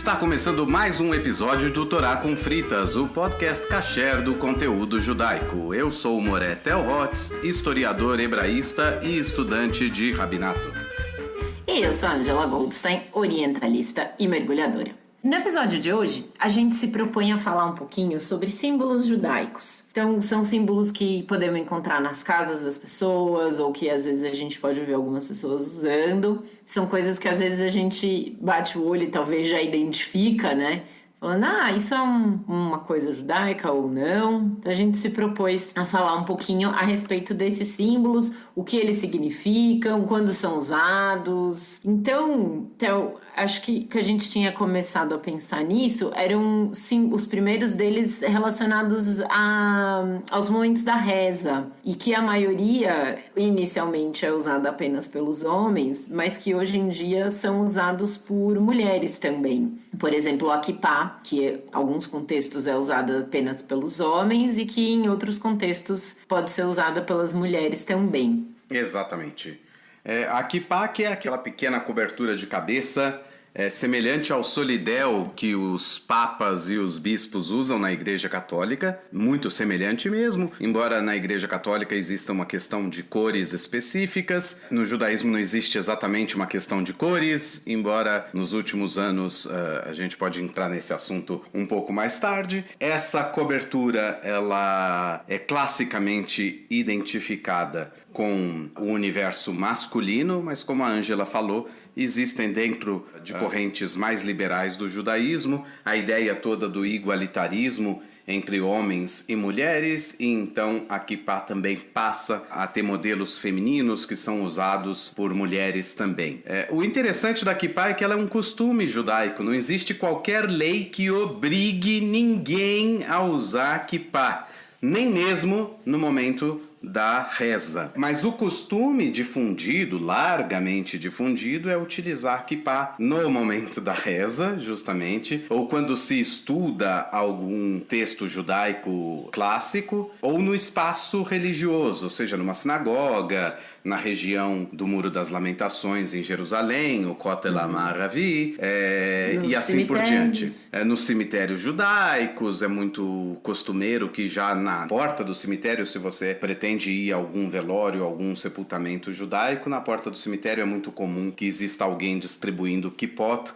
Está começando mais um episódio do Torá com Fritas, o podcast kasher do conteúdo judaico. Eu sou o Moré Telhotz, historiador hebraísta e estudante de rabinato. E eu sou a Angela Goldstein, orientalista e mergulhadora. No episódio de hoje, a gente se propõe a falar um pouquinho sobre símbolos judaicos. Então, são símbolos que podemos encontrar nas casas das pessoas ou que às vezes a gente pode ver algumas pessoas usando. São coisas que às vezes a gente bate o olho e talvez já identifica, né? Falando, isso é uma coisa judaica ou não. Então, a gente se propôs a falar um pouquinho a respeito desses símbolos, o que eles significam, quando são usados. Então, acho que a gente tinha começado a pensar nisso, eram os primeiros deles relacionados aos momentos da reza, e que a maioria inicialmente é usada apenas pelos homens, mas que hoje em dia são usados por mulheres também. Por exemplo, a kippah, que em alguns contextos é usada apenas pelos homens e que em outros contextos pode ser usada pelas mulheres também. Exatamente. A kippah, que é aquela pequena cobertura de cabeça semelhante ao solidéu que os papas e os bispos usam na Igreja Católica, muito semelhante mesmo, embora na Igreja Católica exista uma questão de cores específicas, no judaísmo não existe exatamente uma questão de cores, embora nos últimos anos a gente pode entrar nesse assunto um pouco mais tarde. Essa cobertura ela é classicamente identificada com o universo masculino, mas como a Ângela falou, existem dentro de correntes mais liberais do judaísmo a ideia toda do igualitarismo entre homens e mulheres, e então a kippah também passa a ter modelos femininos que são usados por mulheres também. O interessante da kippah é que ela é um costume judaico, não existe qualquer lei que obrigue ninguém a usar kippah, nem mesmo no momento da reza. Mas o costume difundido, largamente difundido, é utilizar kippah no momento da reza, justamente, ou quando se estuda algum texto judaico clássico, ou no espaço religioso, ou seja, numa sinagoga, na região do Muro das Lamentações em Jerusalém, o Kotel HaMaaravi, e assim por diante. Nos cemitérios judaicos, é muito costumeiro que já na porta do cemitério, se você pretende ir a algum velório, algum sepultamento judaico, na porta do cemitério é muito comum que exista alguém distribuindo kippot,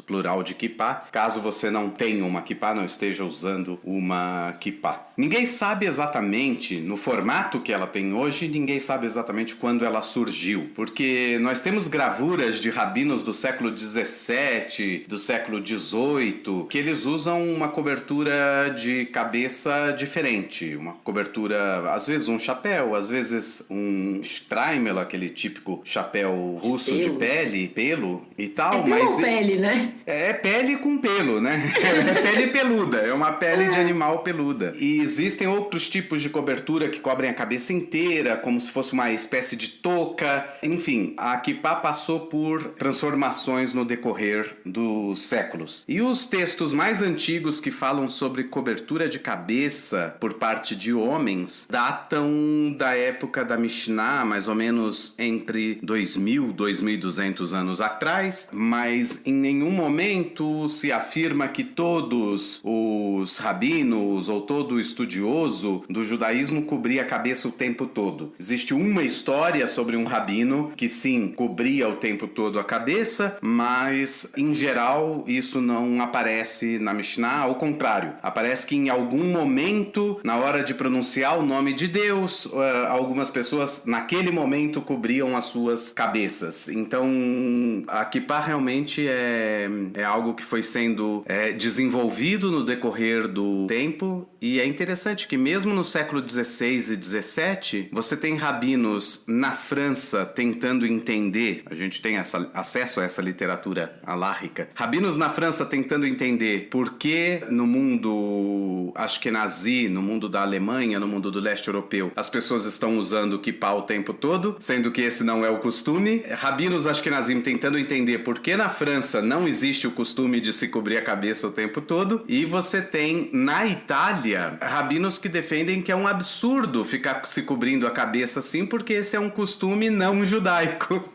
plural de kippah, caso você não tenha uma kippah, não esteja usando uma kippah. Ninguém sabe exatamente, no formato que ela tem hoje, ninguém sabe exatamente quando ela surgiu, porque nós temos gravuras de rabinos do século XVII, do século XVIII, que eles usam uma cobertura de cabeça diferente, uma cobertura, às vezes um chapéu, às vezes um shtreimel, aquele típico chapéu russo de pelo e tal. Mas pele, né? É pele com pelo, né? É pele peluda, é uma pele de animal peluda. E existem outros tipos de cobertura que cobrem a cabeça inteira, como se fosse uma espécie de touca. Enfim, a kippah passou por transformações no decorrer dos séculos. E os textos mais antigos que falam sobre cobertura de cabeça por parte de homens datam da época da Mishnah, mais ou menos entre 2000 e 2.200 anos atrás, mas em nenhum momento se afirma que todos os rabinos ou todo estudioso do judaísmo cobria a cabeça o tempo todo. Existe uma história sobre um rabino que sim, cobria o tempo todo a cabeça, mas em geral isso não aparece na Mishnah, ao contrário, aparece que em algum momento, na hora de pronunciar o nome de Deus, algumas pessoas naquele momento cobriam as suas cabeças. Então a kippah realmente é algo que foi sendo desenvolvido no decorrer do tempo, e é interessante que mesmo no século XVI e XVII você tem rabinos na França tentando entender, a gente tem acesso a essa literatura alárrica, rabinos na França tentando entender por que no mundo ashkenazi, no mundo da Alemanha, no mundo do leste europeu, as pessoas estão usando kippah o tempo todo, sendo que esse não é o costume. Rabinos ashkenazim tentando entender por que na França não existe o costume de se cobrir a cabeça o tempo todo. E você tem na Itália rabinos que defendem que é um absurdo ficar se cobrindo a cabeça assim, porque esse é um costume não judaico.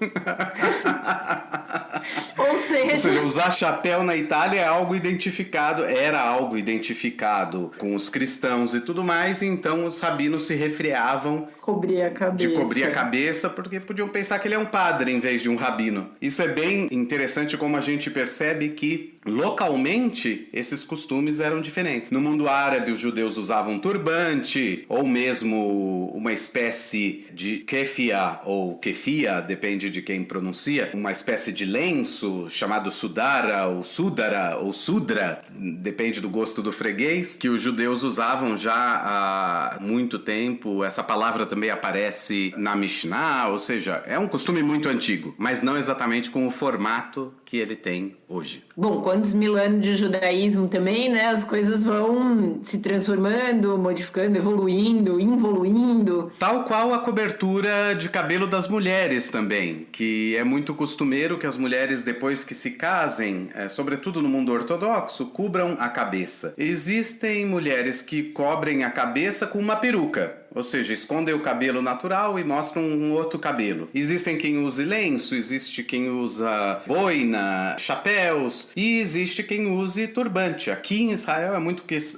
Ou Ou seja, seja, usar chapéu na Itália é algo identificado, era algo identificado com os cristãos e tudo mais, e então os rabinos se refreavam cobrir a cabeça. de cobrir a cabeça, porque podiam pensar que ele é um padre em vez de um rabino. Isso é bem interessante como a gente percebe que localmente esses costumes eram diferentes. No mundo árabe, os judeus usavam turbante, ou mesmo uma espécie de kefia ou kefia, depende de quem pronuncia, uma espécie de lenço chamado sudara ou sudara ou sudra, depende do gosto do freguês, que os judeus usavam já há muito tempo. Essa palavra também aparece na Mishnah, ou seja, é um costume muito antigo, mas não exatamente com o formato que ele tem hoje. Bom, quantos mil anos de judaísmo também, né? As coisas vão se transformando, modificando, evoluindo, involuindo. Tal qual a cobertura de cabelo das mulheres também, que é muito costumeiro que as mulheres, depois que se casem, sobretudo no mundo ortodoxo, cubram a cabeça. Existem mulheres que cobrem a cabeça com uma peruca. Ou seja, escondem o cabelo natural e mostram um outro cabelo. Existem quem use lenço, existe quem usa boina, chapéus e existe quem use turbante. Aqui em Israel é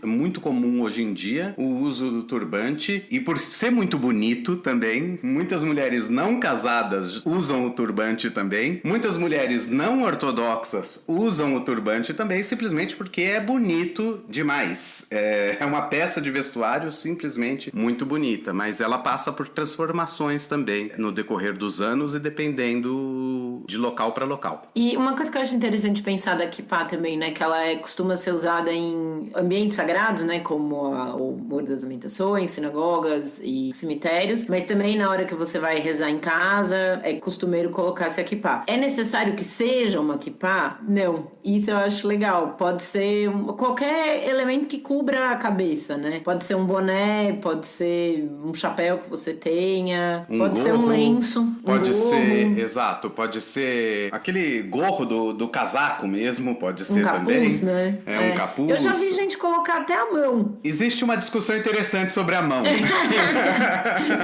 muito comum hoje em dia o uso do turbante, e por ser muito bonito também, muitas mulheres não casadas usam o turbante também. Muitas mulheres não ortodoxas usam o turbante também, simplesmente porque é bonito demais. É uma peça de vestuário simplesmente muito bonita. Mas ela passa por transformações também no decorrer dos anos e dependendo de local para local. E uma coisa que eu acho interessante pensar da kippah também, né, que ela costuma ser usada em ambientes sagrados, né, como o Muro das Lamentações, sinagogas e cemitérios, mas também na hora que você vai rezar em casa, é costumeiro colocar essa kippah. É necessário que seja uma kippah? Não. Isso eu acho legal. Pode ser qualquer elemento que cubra a cabeça, né? Pode ser um boné, pode ser um chapéu que você tenha, pode ser um lenço, pode um gorro. ser, exato, pode ser aquele gorro do casaco mesmo, pode ser capuz, também. Né? Um capuz. Eu já vi gente colocar até a mão. Existe uma discussão interessante sobre a mão.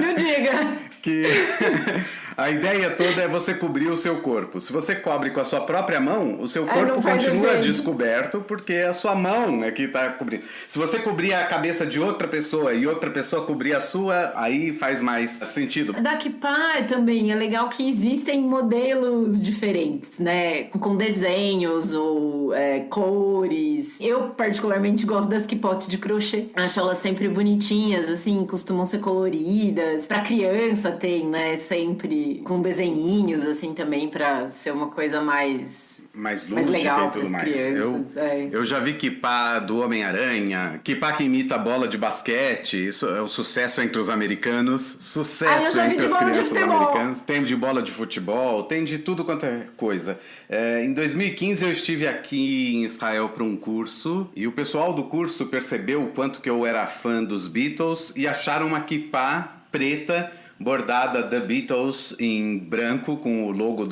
Não diga. Que a ideia toda é você cobrir o seu corpo. Se você cobre com a sua própria mão, o seu corpo continua descoberto, porque a sua mão é que está cobrindo. Se você cobrir a cabeça de outra pessoa e outra pessoa cobrir a sua, aí faz mais sentido. Da kippah também é legal que existem modelos diferentes, né? Com desenhos ou cores. Eu particularmente gosto das kippotes de crochê. Acho elas sempre bonitinhas, assim, costumam ser coloridas. Pra criança tem, né? Sempre com desenhinhos, assim, também, pra ser uma coisa mais legal e tudo mais. Crianças. Eu já vi kippah do Homem-Aranha, kippah que imita bola de basquete. Isso é um sucesso entre os americanos. Sucesso entre as crianças americanas. Tem de bola de futebol, tem de tudo quanto é coisa. Em 2015 eu estive aqui em Israel para um curso e o pessoal do curso percebeu o quanto que eu era fã dos Beatles e acharam uma kippah preta bordada The Beatles em branco com o logo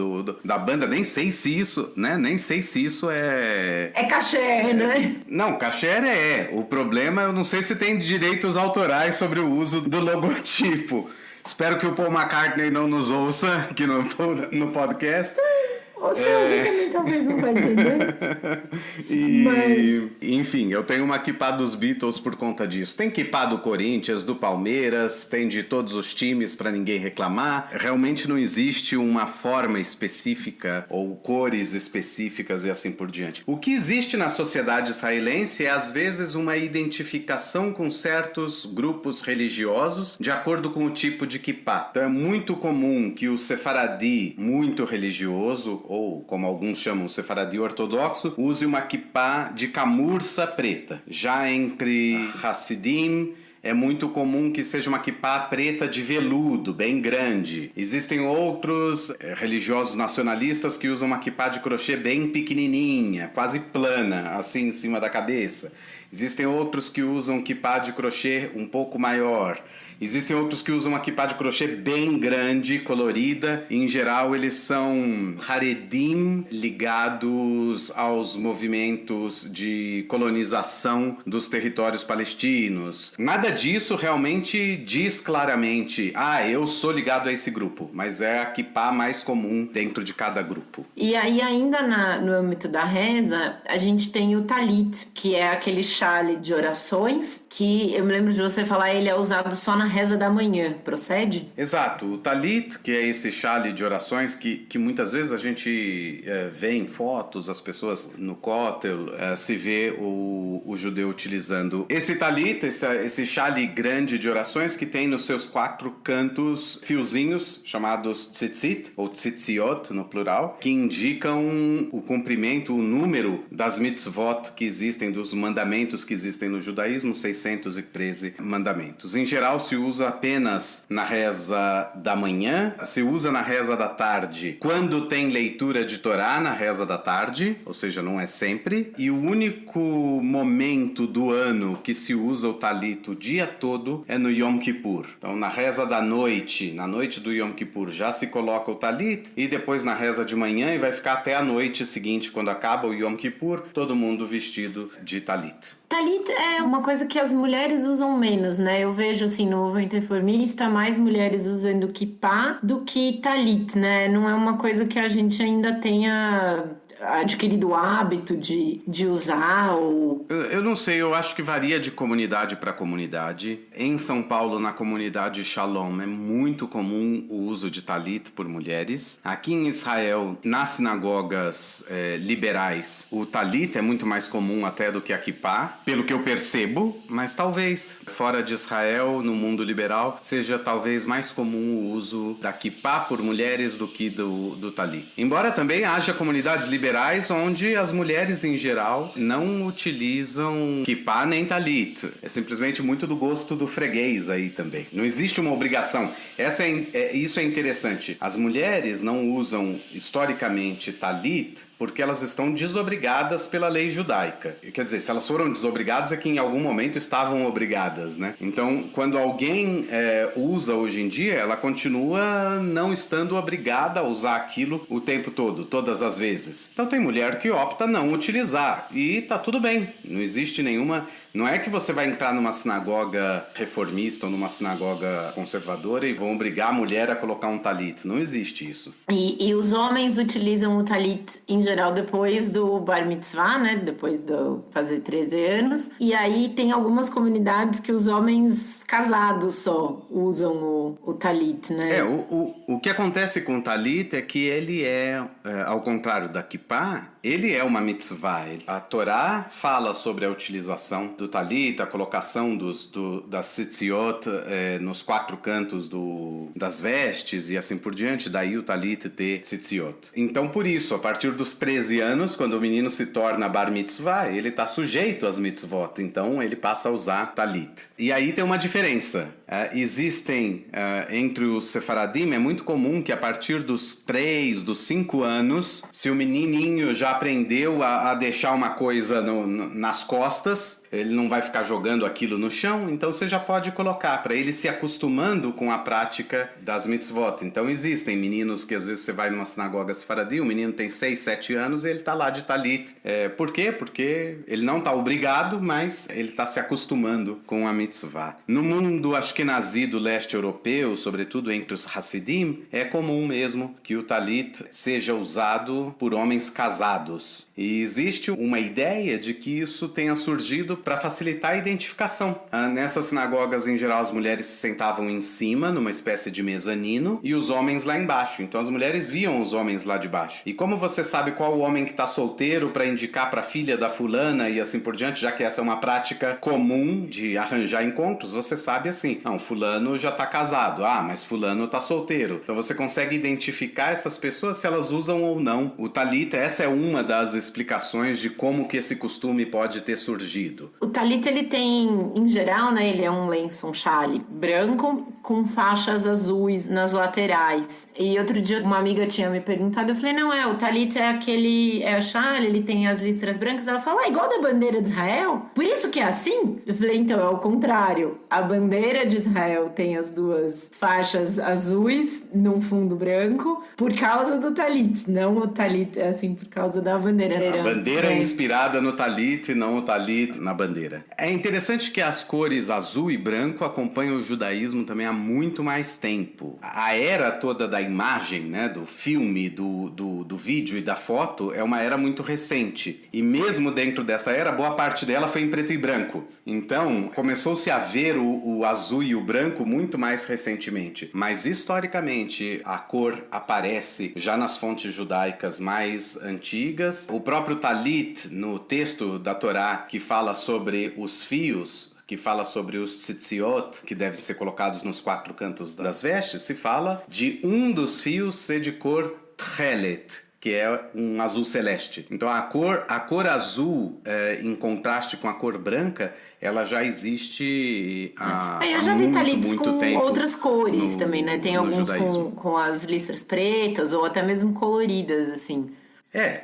da banda. Nem sei se isso, né? Nem sei se isso é... É cachê, né? Não, cachê é. O problema, eu não sei se tem direitos autorais sobre o uso do logotipo. Espero que o Paul McCartney não nos ouça aqui no podcast. Você ouvir também talvez não vai entender. Enfim, eu tenho uma kippah dos Beatles por conta disso. Tem kippah do Corinthians, do Palmeiras, tem de todos os times para ninguém reclamar. Realmente não existe uma forma específica ou cores específicas e assim por diante. O que existe na sociedade israelense é às vezes uma identificação com certos grupos religiosos de acordo com o tipo de kippah. Então é muito comum que o sefaradi, muito religioso, ou como alguns chamam o sefaradi ortodoxo, use uma kippah de camurça preta. Já entre Hassidim é muito comum que seja uma kippah preta de veludo, bem grande. Existem outros religiosos nacionalistas que usam uma kippah de crochê bem pequenininha, quase plana, assim em cima da cabeça. Existem outros que usam kippah de crochê um pouco maior. Existem outros que usam uma kippah de crochê bem grande, colorida. Em geral, eles são Haredim ligados aos movimentos de colonização dos territórios palestinos. Nada nada disso realmente diz claramente, eu sou ligado a esse grupo, mas é a kippah mais comum dentro de cada grupo. E aí, ainda no âmbito da reza, a gente tem o talit, que é aquele chale de orações, que eu me lembro de você falar, ele é usado só na reza da manhã, procede? Exato, o talit, que é esse chale de orações que muitas vezes a gente vê em fotos, as pessoas no cótel, se vê o judeu utilizando esse talit, esse chale grande de orações que tem nos seus 4 cantos fiozinhos, chamados tzitzit, ou tzitziot no plural, que indicam o cumprimento, o número das mitzvot que existem, dos mandamentos que existem no judaísmo, 613 mandamentos. Em geral, se usa apenas na reza da manhã, se usa na reza da tarde, quando tem leitura de Torá na reza da tarde, ou seja, não é sempre, e o único momento do ano que se usa o talit o dia todo é no Yom Kippur. Então, na reza da noite, na noite do Yom Kippur, já se coloca o talit, e depois na reza de manhã, e vai ficar até a noite seguinte, quando acaba o Yom Kippur, todo mundo vestido de talit. Talit é uma coisa que as mulheres usam menos, né? Eu vejo, assim, no movimento reformista, mais mulheres usando kippah do que talit, né? Não é uma coisa que a gente ainda tenha adquirido o hábito de usar ou... Eu não sei, eu acho que varia de comunidade para comunidade. Em São Paulo, na comunidade Shalom, é muito comum o uso de talit por mulheres. Aqui em Israel, nas sinagogas liberais, o talit é muito mais comum até do que a kippah, pelo que eu percebo, mas talvez fora de Israel, no mundo liberal, seja talvez mais comum o uso da kippah por mulheres do que do talit. Embora também haja comunidades liberais onde as mulheres em geral não utilizam kippah nem talit. É simplesmente muito do gosto do freguês aí também. Não existe uma obrigação. Isso é interessante. As mulheres não usam historicamente talit porque elas estão desobrigadas pela lei judaica. Quer dizer, se elas foram desobrigadas é que em algum momento estavam obrigadas, né? Então, quando alguém usa hoje em dia, ela continua não estando obrigada a usar aquilo o tempo todo, todas as vezes. Então tem mulher que opta não utilizar e tá tudo bem, não existe nenhuma... Não é que você vai entrar numa sinagoga reformista ou numa sinagoga conservadora e vão obrigar a mulher a colocar um talit. Não existe isso. E os homens utilizam o talit, em geral, depois do bar mitzvah, né? Depois de fazer 13 anos. E aí tem algumas comunidades que os homens casados só usam o talit, né? O que acontece com o talit é que ele ao contrário da kippah, ele é uma mitzvah. A Torá fala sobre a utilização do talit, a colocação das tzitziot nos 4 cantos das vestes e assim por diante, daí o talit ter tzitziot. Então, por isso, a partir dos 13 anos, quando o menino se torna bar mitzvah, ele está sujeito às mitzvot, então ele passa a usar talit. E aí tem uma diferença. Existem, entre os sefaradim, é muito comum que a partir dos 3, dos 5 anos, se o menininho já aprendeu a deixar uma coisa nas costas, ele não vai ficar jogando aquilo no chão, então você já pode colocar para ele se acostumando com a prática das mitzvot. Então existem meninos que às vezes você vai numa sinagoga sefaradim, o menino tem 6, 7 anos e ele está lá de talit. Por quê? Porque ele não está obrigado, mas ele está se acostumando com a mitzvah. No mundo ashkenazi do leste europeu, sobretudo entre os Hassidim, é comum mesmo que o talit seja usado por homens casados. E existe uma ideia de que isso tenha surgido para facilitar a identificação. Nessas sinagogas, em geral, as mulheres se sentavam em cima, numa espécie de mezanino, e os homens lá embaixo. Então as mulheres viam os homens lá de baixo. E como você sabe qual o homem que está solteiro para indicar para a filha da fulana e assim por diante, já que essa é uma prática comum de arranjar encontros, você sabe assim, não, fulano já está casado, mas fulano está solteiro. Então você consegue identificar essas pessoas se elas usam ou não o talit. Essa é uma das explicações de como que esse costume pode ter surgido. O talit, ele tem, em geral, né, ele é um lenço, um chale branco com faixas azuis nas laterais. E outro dia uma amiga tinha me perguntado, eu falei, não, o talit é o chale, ele tem as listras brancas. Ela falou, igual da bandeira de Israel? Por isso que é assim? Eu falei, então, é o contrário. A bandeira de Israel tem as 2 faixas azuis num fundo branco por causa do talit. Não o talit, assim, por causa da bandeira. A bandeira é inspirada no talit, não o talit na bandeira. É interessante que as cores azul e branco acompanham o judaísmo também há muito mais tempo. A era toda da imagem, né, do filme, do vídeo e da foto é uma era muito recente. E mesmo dentro dessa era, boa parte dela foi em preto e branco. Então, começou-se a ver o azul e o branco muito mais recentemente. Mas, historicamente, a cor aparece já nas fontes judaicas mais antigas. O próprio talit, no texto da Torá, que fala sobre os fios, que fala sobre os tzitziot, que devem ser colocados nos 4 cantos das vestes, se fala de um dos fios ser de cor tchelet, que é um azul celeste. Então a cor azul, em contraste com a cor branca, ela já existe há Eu já vi talites com tempo outras cores também, né? Tem alguns judaísmo. com as listras pretas ou até mesmo coloridas, assim.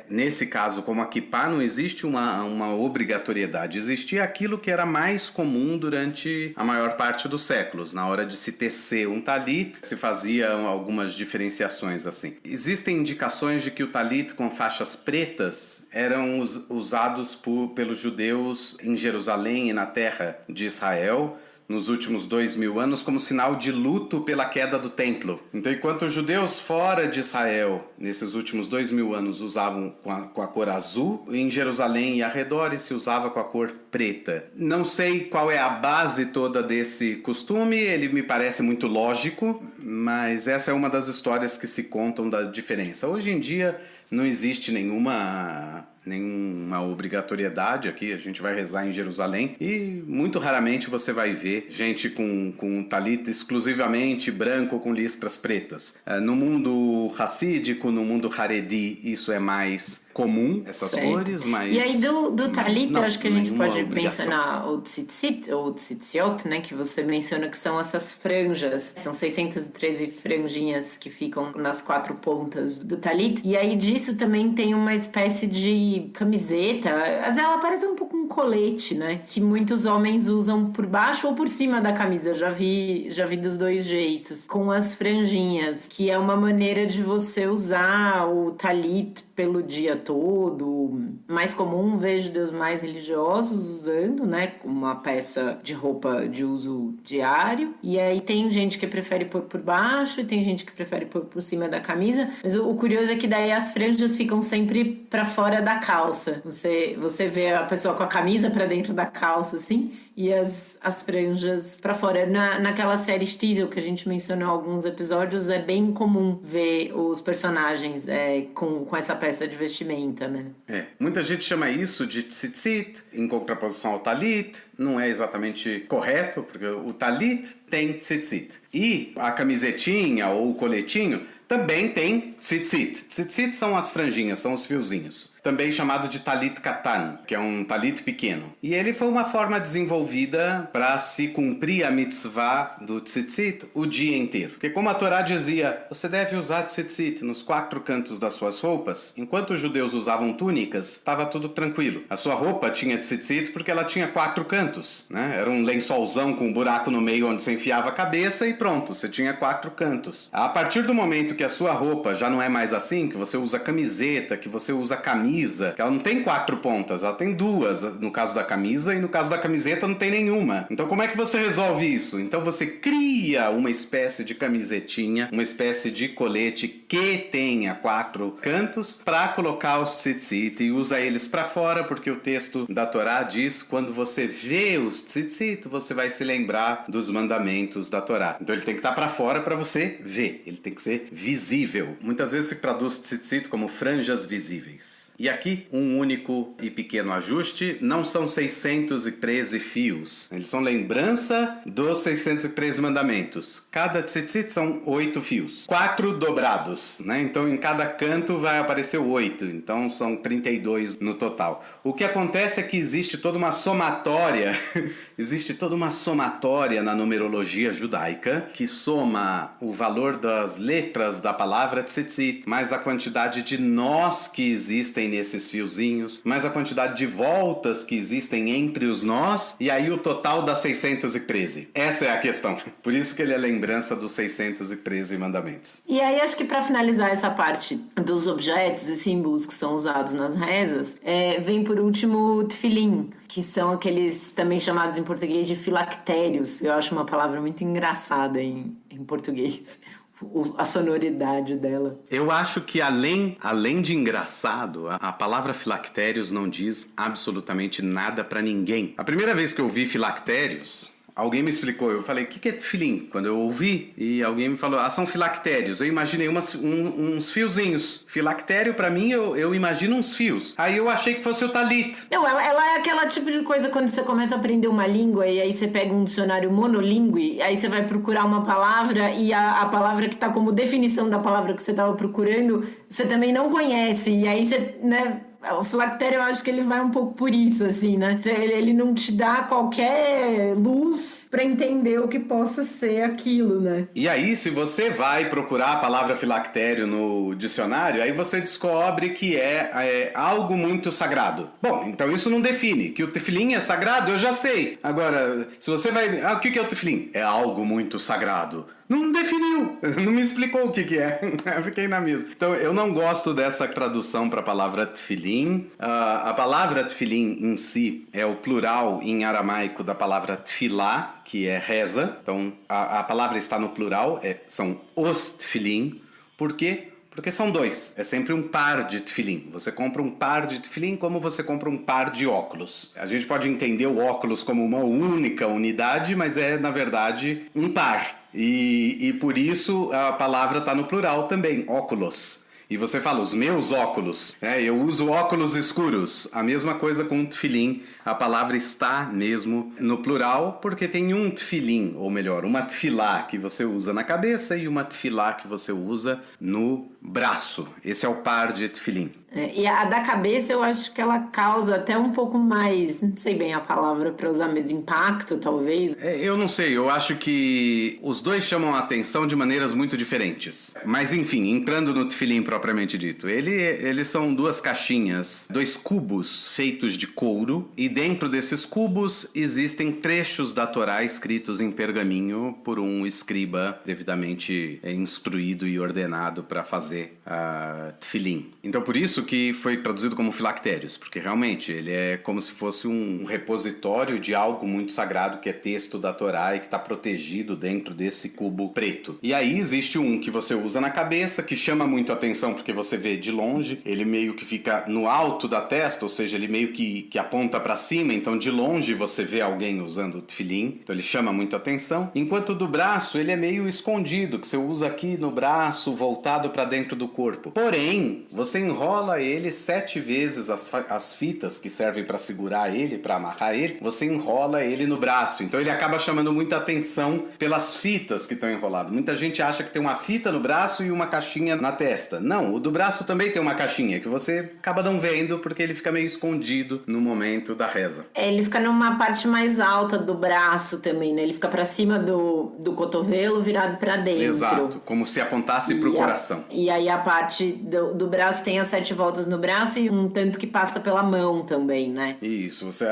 Nesse caso, como a kippá, não existe uma obrigatoriedade. Existia aquilo que era mais comum durante a maior parte dos séculos. Na hora de se tecer um talit, se faziam algumas diferenciações assim. Existem indicações de que o talit com faixas pretas eram usados pelos judeus em Jerusalém e na terra de Israel nos últimos 2000 anos como sinal de luto pela queda do templo. Então, enquanto os judeus fora de Israel, nesses últimos 2000 anos, usavam com a cor azul, em Jerusalém e arredores se usava com a cor preta. Não sei qual é a base toda desse costume, ele me parece muito lógico, mas essa é uma das histórias que se contam da diferença. Hoje em dia não existe nenhuma obrigatoriedade aqui, a gente vai rezar em Jerusalém e muito raramente você vai ver gente com talit exclusivamente branco com listras pretas. No mundo hassídico, no mundo haredi, isso é mais comum, essas cores, mas... E aí do talit, eu acho que a gente pode obrigação. mencionar o tzitzit, ou tzitziot, né, que você menciona que são essas franjas, são 613 franjinhas que ficam nas 4 pontas do talit, e aí disso também tem uma espécie de camiseta, ela parece um pouco um colete, né, que muitos homens usam por baixo ou por cima da camisa, já vi dos dois jeitos, com as franjinhas, que é uma maneira de você usar o talit pelo dia todo. Mais comum, vejo Deus mais religiosos usando, né, uma peça de roupa de uso diário. E aí tem gente que prefere pôr por baixo e tem gente que prefere pôr por cima da camisa. Mas o curioso é que daí as franjas ficam sempre para fora da calça. Você vê a pessoa com a camisa para dentro da calça, assim, e as franjas para fora. Naquela série Stiesel que a gente mencionou em alguns episódios, é bem comum ver os personagens com essa peça de vestimenta, né? Muita gente chama isso de tzitzit, em contraposição ao talit. Não é exatamente correto, porque o talit tem tzitzit. E a camisetinha ou o coletinho também tem tzitzit. Tzitzit são as franjinhas, são os fiozinhos. Também chamado de talit katan, que é um talit pequeno. E ele foi uma forma desenvolvida para se cumprir a mitzvah do tzitzit o dia inteiro. Porque como a Torá dizia, você deve usar tzitzit nos 4 cantos das suas roupas, enquanto os judeus usavam túnicas, estava tudo tranquilo. A sua roupa tinha tzitzit porque ela tinha 4 cantos, né? Era um lençolzão com um buraco no meio onde você enfiava a cabeça e pronto, você tinha 4 cantos. A partir do momento que a sua roupa já não é mais assim, que você usa camiseta, que você usa camisa, que ela não tem 4 pontas, ela tem 2 no caso da camisa, e no caso da camiseta não tem nenhuma. Então como é que você resolve isso? Então você cria uma espécie de camisetinha, uma espécie de colete que tenha 4 cantos para colocar os tzitzit e usa eles para fora, porque o texto da Torá diz, quando você vê os tzitzit, você vai se lembrar dos mandamentos da Torá. Então ele tem que estar para fora para você ver, ele tem que ser visível. Muitas vezes se traduz tzitzit como franjas visíveis. E aqui, um único e pequeno ajuste, não são 613 fios. Eles são lembrança dos 613 mandamentos. Cada tzitzit são 8 fios. 4 dobrados, né? Então, em cada canto vai aparecer 8. Então, são 32 no total. O que acontece é que existe toda uma somatória, na numerologia judaica, que soma o valor das letras da palavra tzitzit, mais a quantidade de nós que existem existem nesses fiozinhos, mais a quantidade de voltas que existem entre os nós, e aí o total dá 613. Essa é a questão. Por isso que ele é lembrança dos 613 mandamentos. E aí, acho que para finalizar essa parte dos objetos e símbolos que são usados nas rezas, vem por último o tefilim, que são aqueles também chamados em português de filactérios. Eu acho uma palavra muito engraçada em português, a sonoridade dela. Eu acho que além de engraçado, a palavra filactérios não diz absolutamente nada pra ninguém. A primeira vez que eu vi filactérios, alguém me explicou, eu falei, o que é tefilim? Quando eu ouvi, e alguém me falou, são filactérios. Eu imaginei uns fiozinhos. Filactério, pra mim, eu imagino uns fios. Aí eu achei que fosse o talit. Não, ela é aquela tipo de coisa quando você começa a aprender uma língua e aí você pega um dicionário monolíngue, aí você vai procurar uma palavra e a palavra que tá como definição da palavra que você tava procurando, você também não conhece. E aí você, né... O filactério, eu acho que ele vai um pouco por isso, assim, né? Ele não te dá qualquer luz pra entender o que possa ser aquilo, né? E aí, se você vai procurar a palavra filactério no dicionário, aí você descobre que é algo muito sagrado. Bom, então isso não define. Que o tefilim é sagrado, eu já sei. Agora, se você vai... o que é o tefilim? É algo muito sagrado. Não definiu, não me explicou o que é. Eu fiquei na mesma. Então, eu não gosto dessa tradução para a palavra tefilim. A palavra tefilim em si é o plural em aramaico da palavra tefilá, que é reza. Então, a palavra está no plural, são os tefilim. Por quê? Porque são dois, é sempre um par de tefilim. Você compra um par de tefilim como você compra um par de óculos. A gente pode entender o óculos como uma única unidade, mas é, na verdade, um par. E por isso a palavra está no plural também, óculos. E você fala, os meus óculos, eu uso óculos escuros. A mesma coisa com o tefilim, a palavra está mesmo no plural, porque tem um tefilim, ou melhor, uma tefilá que você usa na cabeça e uma tefilá que você usa no braço. Esse é o par de tefilim. E a da cabeça eu acho que ela causa até um pouco mais, não sei bem a palavra para usar, mas impacto talvez. Eu não sei, eu acho que os dois chamam a atenção de maneiras muito diferentes. Mas enfim, entrando no tefilim propriamente dito, eles são duas caixinhas, dois cubos feitos de couro, e dentro desses cubos existem trechos da Torá escritos em pergaminho por um escriba devidamente instruído e ordenado para fazer tefilim. Então por isso que foi traduzido como filactérios, porque realmente ele é como se fosse um repositório de algo muito sagrado que é texto da Torá e que está protegido dentro desse cubo preto. E aí existe um que você usa na cabeça, que chama muito a atenção porque você vê de longe, ele meio que fica no alto da testa, ou seja, ele meio que aponta para cima, então de longe você vê alguém usando o tefilim, então ele chama muito a atenção. Enquanto o do braço, ele é meio escondido, que você usa aqui no braço, voltado para dentro do corpo. Porém, você enrola ele 7 vezes, as fitas que servem para segurar ele, para amarrar ele, você enrola ele no braço. Então ele acaba chamando muita atenção pelas fitas que estão enroladas. Muita gente acha que tem uma fita no braço e uma caixinha na testa. Não, o do braço também tem uma caixinha que você acaba não vendo porque ele fica meio escondido no momento da reza. Ele fica numa parte mais alta do braço também, né? Ele fica para cima do cotovelo virado para dentro. Exato, como se apontasse pro coração. E aí a parte do braço tem as 7 voltas no braço e um tanto que passa pela mão também, né? Isso, você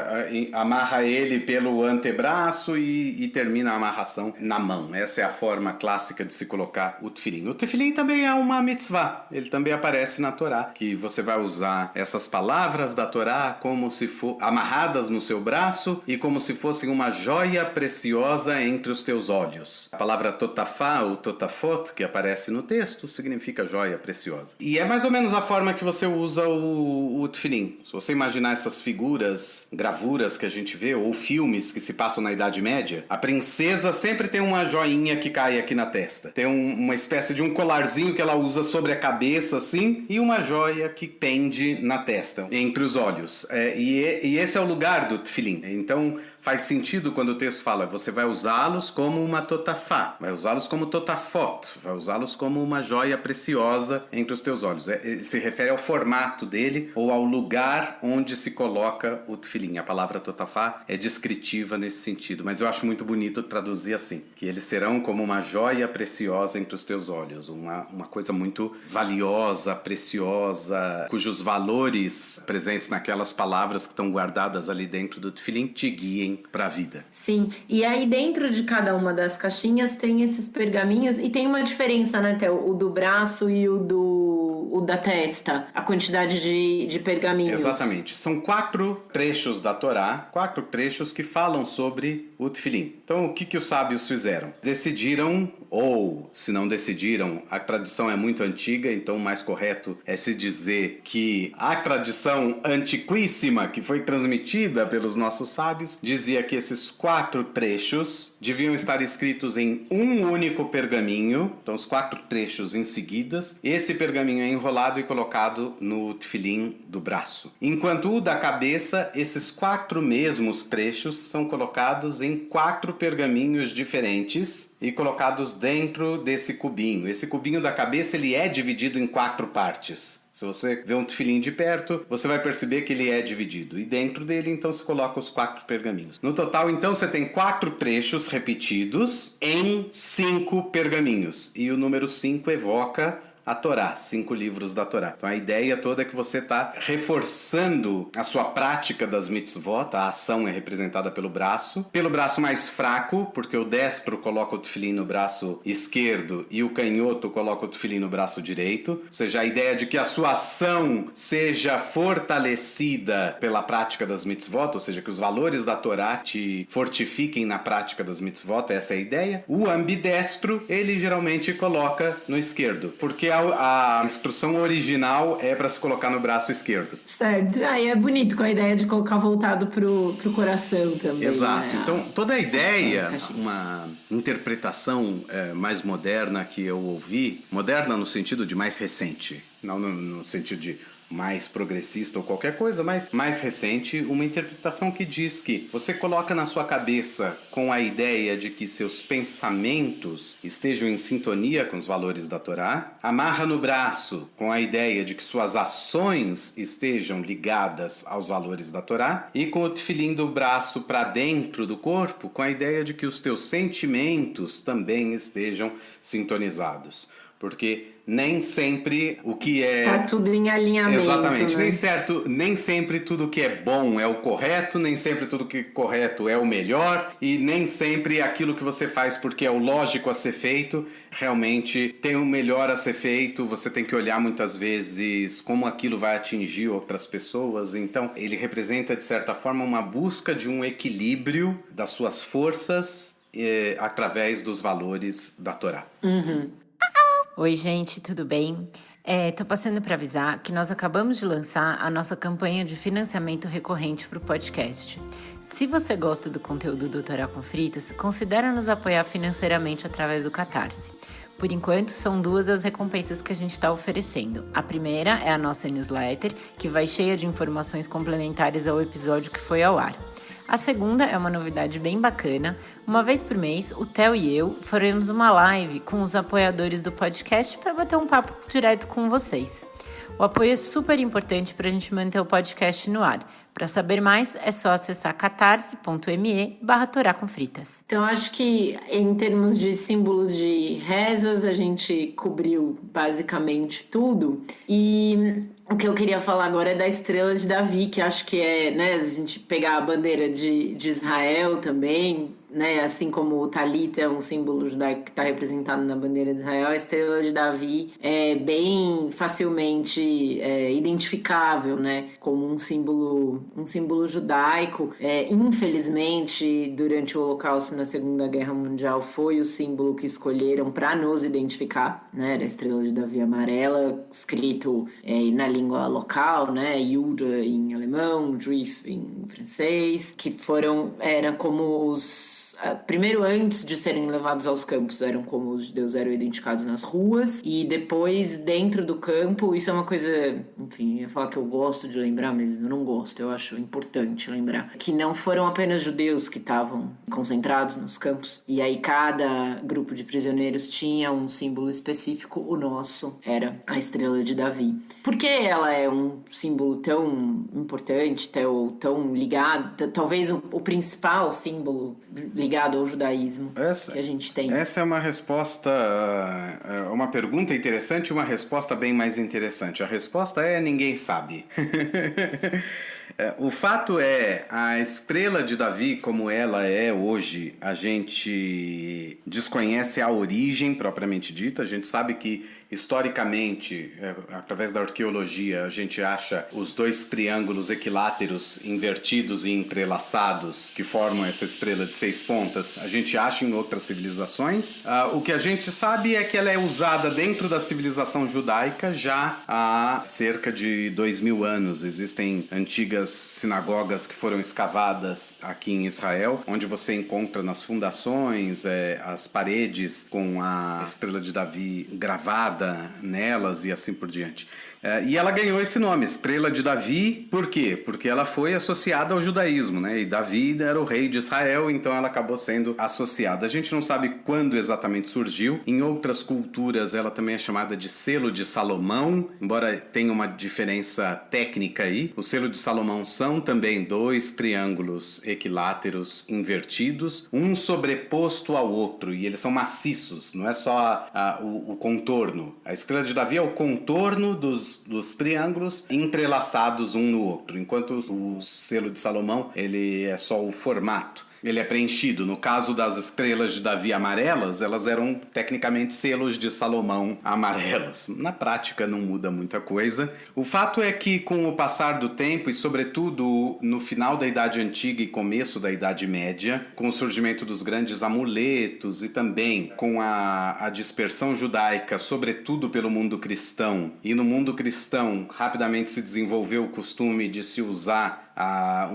amarra ele pelo antebraço e termina a amarração na mão. Essa é a forma clássica de se colocar o tefilim. O tefilim também é uma mitzvah, ele também aparece na Torá, que você vai usar essas palavras da Torá como se for amarradas no seu braço e como se fossem uma joia preciosa entre os teus olhos. A palavra totafá ou totafot, que aparece no texto, significa joia preciosa. E é mais ou menos a forma que você usa o tefilim. Se você imaginar essas figuras, gravuras que a gente vê, ou filmes que se passam na Idade Média, a princesa sempre tem uma joinha que cai aqui na testa. Tem uma espécie de um colarzinho que ela usa sobre a cabeça, assim, e uma joia que pende na testa, entre os olhos. E esse é o lugar do tefilim. Então faz sentido quando o texto fala, você vai usá-los como uma totafá, vai usá-los como totafot, vai usá-los como uma joia preciosa entre os teus olhos. Se refere ao formato dele ou ao lugar onde se coloca o tefilim. A palavra totafá é descritiva nesse sentido, mas eu acho muito bonito traduzir assim, que eles serão como uma joia preciosa entre os teus olhos, uma coisa muito valiosa, preciosa, cujos valores presentes naquelas palavras que estão guardadas ali dentro do tefilim te guiem para a vida. Sim, e aí dentro de cada uma das caixinhas tem esses pergaminhos e tem uma diferença, né, Theo? O do braço e o da testa, a quantidade de pergaminhos. Exatamente, são 4 trechos da Torá, 4 trechos que falam sobre o tefilim. Então o que os sábios fizeram? Decidiram, ou se não decidiram, a tradição é muito antiga, então o mais correto é se dizer que a tradição antiquíssima que foi transmitida pelos nossos sábios dizia que esses 4 trechos deviam estar escritos em um único pergaminho, então os 4 trechos em seguidas. Esse pergaminho é enrolado e colocado no tefilim do braço. Enquanto o da cabeça, esses 4 mesmos trechos são colocados em 4 pergaminhos diferentes e colocados dentro desse cubinho. Esse cubinho da cabeça ele é dividido em 4 partes. Se você vê um tefilim de perto, você vai perceber que ele é dividido. E dentro dele, então, se coloca os 4 pergaminhos. No total, então, você tem 4 trechos repetidos em 5 pergaminhos. E o número 5 evoca a Torá, 5 livros da Torá. Então a ideia toda é que você está reforçando a sua prática das mitzvot. A ação é representada pelo braço mais fraco, porque o destro coloca o tefilim no braço esquerdo e o canhoto coloca o tefilim no braço direito. Ou seja, a ideia de que a sua ação seja fortalecida pela prática das mitzvot, ou seja, que os valores da Torá te fortifiquem na prática das mitzvot, essa é a ideia. O ambidestro, ele geralmente coloca no esquerdo, porque a instrução original é para se colocar no braço esquerdo. Certo. Aí é bonito com a ideia de colocar voltado pro coração também. Exato. Né? Então, toda a ideia, uma interpretação mais moderna que eu ouvi, moderna no sentido de mais recente, não no sentido de mais progressista ou qualquer coisa, mas mais recente, uma interpretação que diz que você coloca na sua cabeça com a ideia de que seus pensamentos estejam em sintonia com os valores da Torá, amarra no braço com a ideia de que suas ações estejam ligadas aos valores da Torá, e com o tefilim do braço para dentro do corpo com a ideia de que os teus sentimentos também estejam sintonizados. Porque nem sempre o que é... Tá tudo em alinhamento. Exatamente. Né? Nem sempre tudo que é bom é o correto, nem sempre tudo que é correto é o melhor, e nem sempre aquilo que você faz porque é o lógico a ser feito, realmente tem o melhor a ser feito. Você tem que olhar muitas vezes como aquilo vai atingir outras pessoas. Então, ele representa, de certa forma, uma busca de um equilíbrio das suas forças através dos valores da Torá. Uhum. Oi, gente, tudo bem? Tô passando para avisar que nós acabamos de lançar a nossa campanha de financiamento recorrente para o podcast. Se você gosta do conteúdo do Torá com Fritas, considere nos apoiar financeiramente através do Catarse. Por enquanto, são 2 as recompensas que a gente está oferecendo. A primeira é a nossa newsletter, que vai cheia de informações complementares ao episódio que foi ao ar. A segunda é uma novidade bem bacana. Uma vez por mês, o Theo e eu faremos uma live com os apoiadores do podcast para bater um papo direto com vocês. O apoio é super importante para a gente manter o podcast no ar. Para saber mais, é só acessar catarse.me/Torá com Fritas. Então, acho que em termos de símbolos de rezas, a gente cobriu basicamente tudo. E o que eu queria falar agora é da estrela de Davi, que acho que é, né, a gente pegar a bandeira de Israel também, né, assim como o talit é um símbolo judaico que está representado na bandeira de Israel, a estrela de Davi é bem facilmente identificável, né, como um símbolo judaico. Infelizmente, durante o Holocausto, na Segunda Guerra Mundial, foi o símbolo que escolheram para nos identificar, né, a estrela de Davi amarela, escrito na língua local, né, Juda em alemão, Juif em francês, que eram como os judeus, primeiro antes de serem levados aos campos, eram como os judeus eram identificados nas ruas, e depois dentro do campo. Isso é uma coisa, enfim, eu ia falar que eu gosto de lembrar, mas eu não gosto, eu acho importante lembrar que não foram apenas judeus que estavam concentrados nos campos, e aí cada grupo de prisioneiros tinha um símbolo específico. O nosso era a estrela de Davi. Por que ela é um símbolo tão importante, tão ligado, talvez o principal símbolo ligado ao judaísmo que a gente tem? Essa é uma resposta, uma pergunta interessante e uma resposta bem mais interessante. A resposta é: ninguém sabe. O fato é, a estrela de Davi, como ela é hoje, a gente desconhece a origem propriamente dita. A gente sabe que, historicamente, através da arqueologia, a gente acha os dois triângulos equiláteros invertidos e entrelaçados que formam essa estrela de 6 pontas. A gente acha em outras civilizações. O que a gente sabe é que ela é usada dentro da civilização judaica já há cerca de 2000 anos. Existem antigas sinagogas que foram escavadas aqui em Israel, onde você encontra nas fundações as paredes com a estrela de Davi gravada nelas e assim por diante. E ela ganhou esse nome, Estrela de Davi, por quê? Porque ela foi associada ao judaísmo, né? E Davi era o rei de Israel, então ela acabou sendo associada. A gente não sabe quando exatamente surgiu. Em outras culturas ela também é chamada de selo de Salomão, embora tenha uma diferença técnica aí. O selo de Salomão são também 2 triângulos equiláteros invertidos, um sobreposto ao outro, e eles são maciços, não é só o contorno. A Estrela de Davi é o contorno dos triângulos entrelaçados um no outro, enquanto o selo de Salomão ele é só o formato. Ele é preenchido. No caso das estrelas de Davi amarelas, elas eram tecnicamente selos de Salomão amarelos. Na prática não muda muita coisa. O fato é que com o passar do tempo e sobretudo no final da Idade Antiga e começo da Idade Média, com o surgimento dos grandes amuletos e também com a dispersão judaica, sobretudo pelo mundo cristão, e no mundo cristão rapidamente se desenvolveu o costume de se usar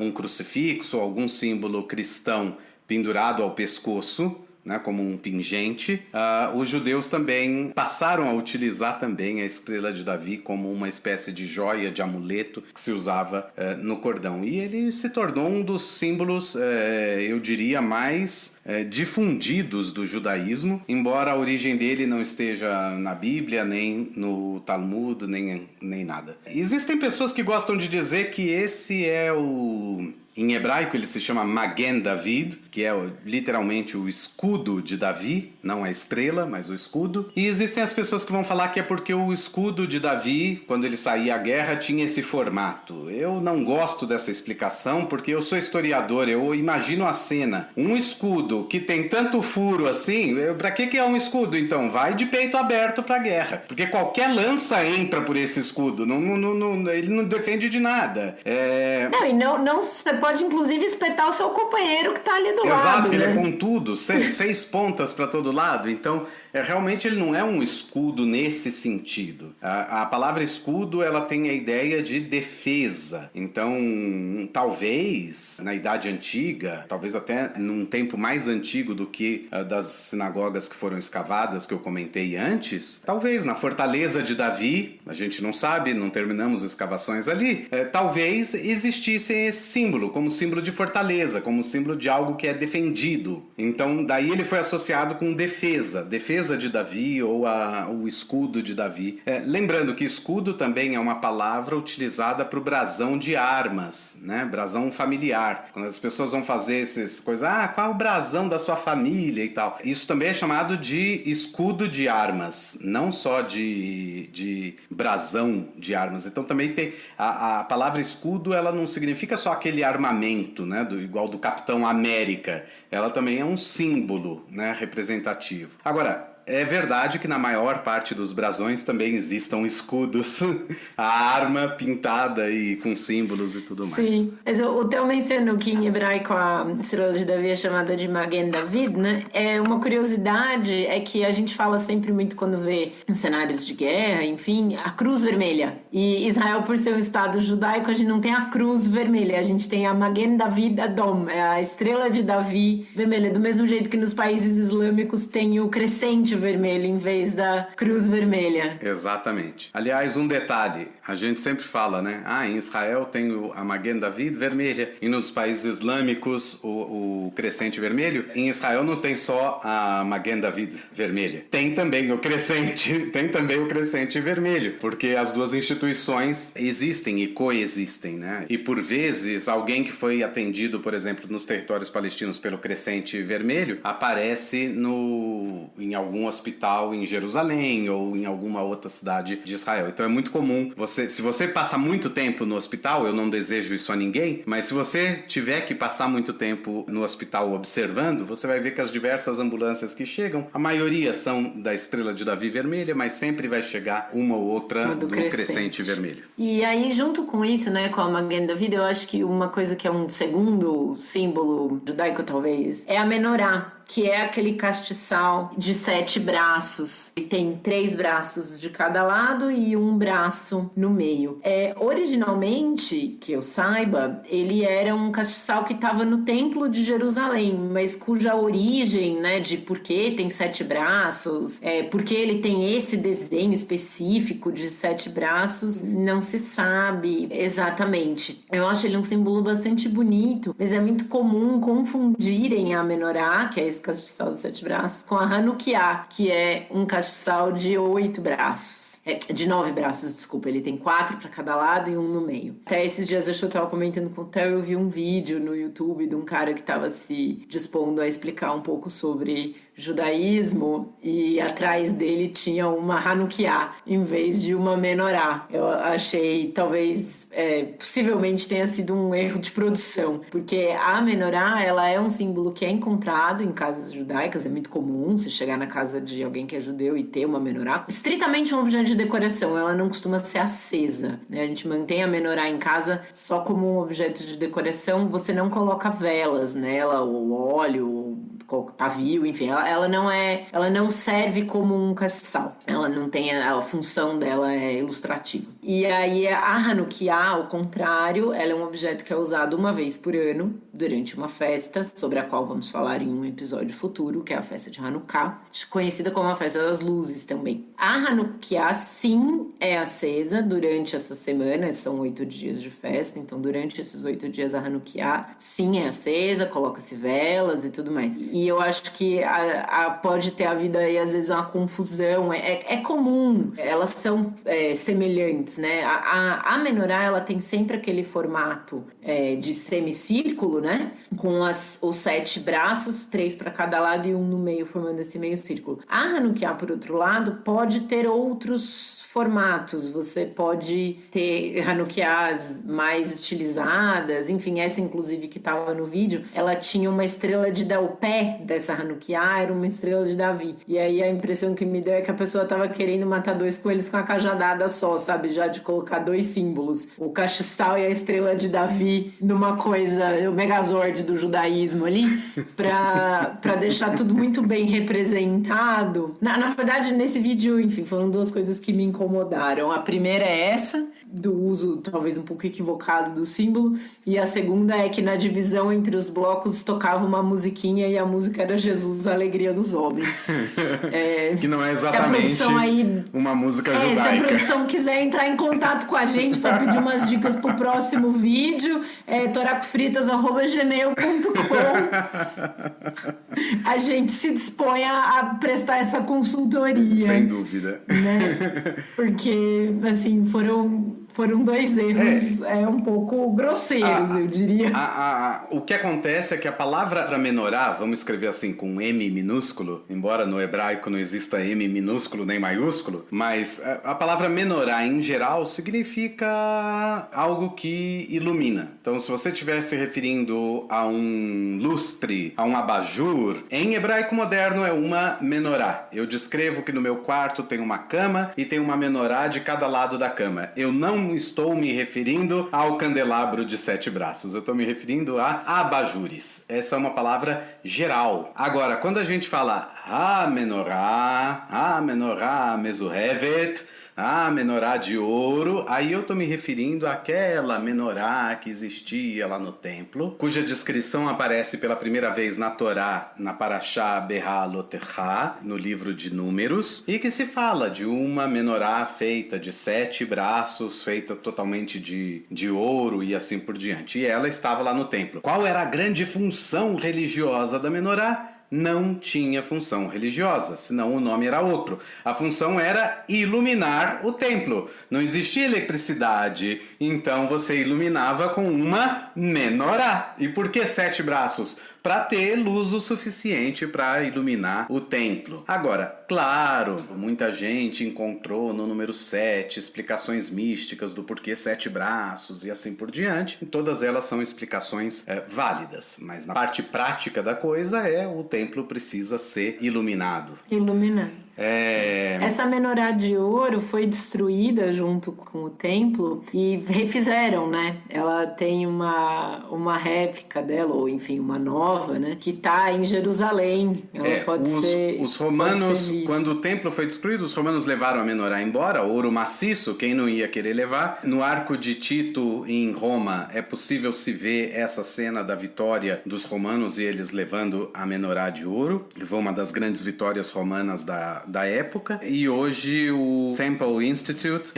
um crucifixo, algum símbolo cristão pendurado ao pescoço, né, como um pingente. Os judeus também passaram a utilizar também a estrela de Davi como uma espécie de joia, de amuleto que se usava no cordão. E ele se tornou um dos símbolos, eu diria, mais difundidos do judaísmo, embora a origem dele não esteja na Bíblia, nem no Talmud, nem nada. Existem pessoas que gostam de dizer que esse é em hebraico ele se chama Magen David, que é literalmente o escudo de Davi, não a estrela, mas o escudo. E existem as pessoas que vão falar que é porque o escudo de Davi, quando ele saía à guerra, tinha esse formato. Eu não gosto dessa explicação, porque eu sou historiador, eu imagino a cena. Um escudo que tem tanto furo assim, pra que é um escudo então? Vai de peito aberto pra guerra, porque qualquer lança entra por esse escudo, ele não defende de nada. Não, você pode inclusive espetar o seu companheiro que tá ali do lado. Exato, ele né? é pontudo, 6 pontas para todo lado, então realmente ele não é um escudo nesse sentido. A palavra escudo ela tem a ideia de defesa, então talvez na Idade Antiga, talvez até num tempo mais antigo do que das sinagogas que foram escavadas que eu comentei antes, talvez na fortaleza de Davi, a gente não sabe, não terminamos escavações ali, talvez existisse esse símbolo, como símbolo de fortaleza, como símbolo de algo que é defendido. Então daí ele foi associado com defesa de Davi ou o escudo de Davi. Lembrando que escudo também é uma palavra utilizada para o brasão de armas, né? Brasão familiar. Quando as pessoas vão fazer essas coisas, qual é o brasão da sua família e tal. Isso também é chamado de escudo de armas, não só de brasão de armas. Então também tem a palavra escudo, ela não significa só aquele armamento, né? Igual do Capitão América. Ela também é um símbolo, né? Representativo. Agora, É verdade que na maior parte dos brasões também existam escudos, a arma pintada e com símbolos e tudo mais. Sim, mas o Theo mencionou que em hebraico a estrela de Davi é chamada de Magen David, né? Uma curiosidade é que a gente fala sempre muito quando vê em cenários de guerra, enfim, a cruz vermelha. E Israel, por ser um estado judaico, a gente não tem a cruz vermelha, a gente tem a Magen David Adom, é a estrela de Davi vermelha, do mesmo jeito que nos países islâmicos tem o crescente vermelho em vez da cruz vermelha. Exatamente. Aliás, um detalhe, a gente sempre fala, né? Em Israel tem a Magen David vermelha e nos países islâmicos o crescente vermelho. Em Israel não tem só a Magen David vermelha, tem também o crescente vermelho, porque as duas instituições existem e coexistem, né? E por vezes alguém que foi atendido, por exemplo, nos territórios palestinos pelo crescente vermelho aparece em algum hospital em Jerusalém ou em alguma outra cidade de Israel. Então é muito comum se você passa muito tempo no hospital, eu não desejo isso a ninguém, mas se você tiver que passar muito tempo no hospital observando, você vai ver que as diversas ambulâncias que chegam, a maioria são da estrela de Davi vermelha, mas sempre vai chegar uma ou outra do crescente vermelho. E aí, junto com isso, né, com a Magen David, eu acho que uma coisa que é um segundo símbolo judaico, talvez, é a menorá, que é aquele castiçal de 7 braços. E tem 3 braços de cada lado e um braço no meio. Originalmente, que eu saiba, ele era um castiçal que estava no Templo de Jerusalém, mas cuja origem, né, de por que tem 7 braços, porque ele tem esse desenho específico de 7 braços, não se sabe exatamente. Eu acho ele um símbolo bastante bonito, mas é muito comum confundirem a menorá, que é esse castiçal de 7 braços, com a Hanukkah, que é um castiçal de 8 braços. De 9 braços, desculpa. Ele tem 4 para cada lado e um no meio. Até esses dias eu estava comentando com o Theo, eu vi um vídeo no YouTube de um cara que estava se dispondo a explicar um pouco sobre judaísmo e atrás dele tinha uma Hanukkah em vez de uma menorá. Eu achei, talvez, possivelmente tenha sido um erro de produção, porque a menorá, ela é um símbolo que é encontrado em casas judaicas, é muito comum se chegar na casa de alguém que é judeu e ter uma menorá. Estritamente um objeto de decoração, ela não costuma ser acesa, né? A gente mantém a menorá em casa só como um objeto de decoração, você não coloca velas nela, ou óleo, ou pavio, enfim, ela não serve como um castiçal, ela não tem a função dela é ilustrativa. E aí a Hanukkah, ao contrário, ela é um objeto que é usado uma vez por ano durante uma festa, sobre a qual vamos falar em um episódio futuro, que é a festa de Hanukkah, conhecida como a festa das luzes também. A Hanukkah, sim, é acesa durante essa semana, são 8 dias de festa, então durante esses 8 dias a Hanukkah, sim, é acesa, coloca-se velas e tudo mais. E eu acho que pode ter havido aí, às vezes, uma confusão, é comum, elas são semelhantes, né? A menorá, ela tem sempre aquele formato de semicírculo, né? Com os 7 braços, 3 para cada lado e um no meio, formando esse meio círculo. A Hanukkah, por outro lado, pode ter outros formatos. Você pode ter Hanukkahs mais estilizadas, enfim, essa inclusive que estava no vídeo, ela tinha uma estrela de Davi, o pé dessa Hanukkah era uma estrela de Davi. E aí a impressão que me deu é que a pessoa estava querendo matar 2 coelhos com a cajadada só, sabe? Já de colocar 2 símbolos, o castiçal e a estrela de Davi numa coisa, o Megazord do judaísmo ali, pra deixar tudo muito bem representado. Na verdade, nesse vídeo, enfim, foram 2 coisas que me incomodaram. A primeira é essa, do uso talvez um pouco equivocado do símbolo, e a segunda é que na divisão entre os blocos tocava uma musiquinha e a música era Jesus, a alegria dos homens. Que não é exatamente uma música judaica. Se a produção quiser entrar em contato com a gente para pedir umas dicas pro próximo vídeo, toracofritas@gmail.com. A gente se dispõe a prestar essa consultoria. Sem dúvida. Né? Porque, assim, foram foram 2 erros um pouco grosseiros, eu diria. O que acontece é que a palavra para menorá, vamos escrever assim com M minúsculo, embora no hebraico não exista M minúsculo nem maiúsculo, mas a palavra menorá em geral significa algo que ilumina. Então, se você estiver se referindo a um lustre, a um abajur, em hebraico moderno é uma menorá. Eu descrevo que no meu quarto tem uma cama e tem uma menorá de cada lado da cama. Eu não estou me referindo ao candelabro de 7 braços. Eu estou me referindo a abajures. Essa é uma palavra geral. Agora, quando a gente fala menorá, mezuhevet, menorá de ouro, aí eu tô me referindo àquela menorá que existia lá no templo, cuja descrição aparece pela primeira vez na Torá, na Parashá Behalotecha, no livro de Números, e que se fala de uma menorá feita de 7 braços, feita totalmente de ouro e assim por diante. E ela estava lá no templo. Qual era a grande função religiosa da menorá? Não tinha função religiosa, senão o nome era outro. A função era iluminar o templo. Não existia eletricidade, então você iluminava com uma menorá. E por que 7 braços? Para ter luz o suficiente para iluminar o templo. Agora, claro, muita gente encontrou no número 7 explicações místicas do porquê 7 braços e assim por diante. E todas elas são explicações válidas, mas na parte prática da coisa o templo precisa ser iluminado. Iluminado. Essa menorá de ouro foi destruída junto com o templo e refizeram, né? Ela tem uma réplica dela, ou enfim, uma nova, né? Que está em Jerusalém. Ela pode ser. Os romanos, quando o templo foi destruído, os romanos levaram a menorá embora, ouro maciço, quem não ia querer levar. No Arco de Tito, em Roma, é possível se ver essa cena da vitória dos romanos e eles levando a menorá de ouro. Foi uma das grandes vitórias romanas da época, e hoje o Temple Institute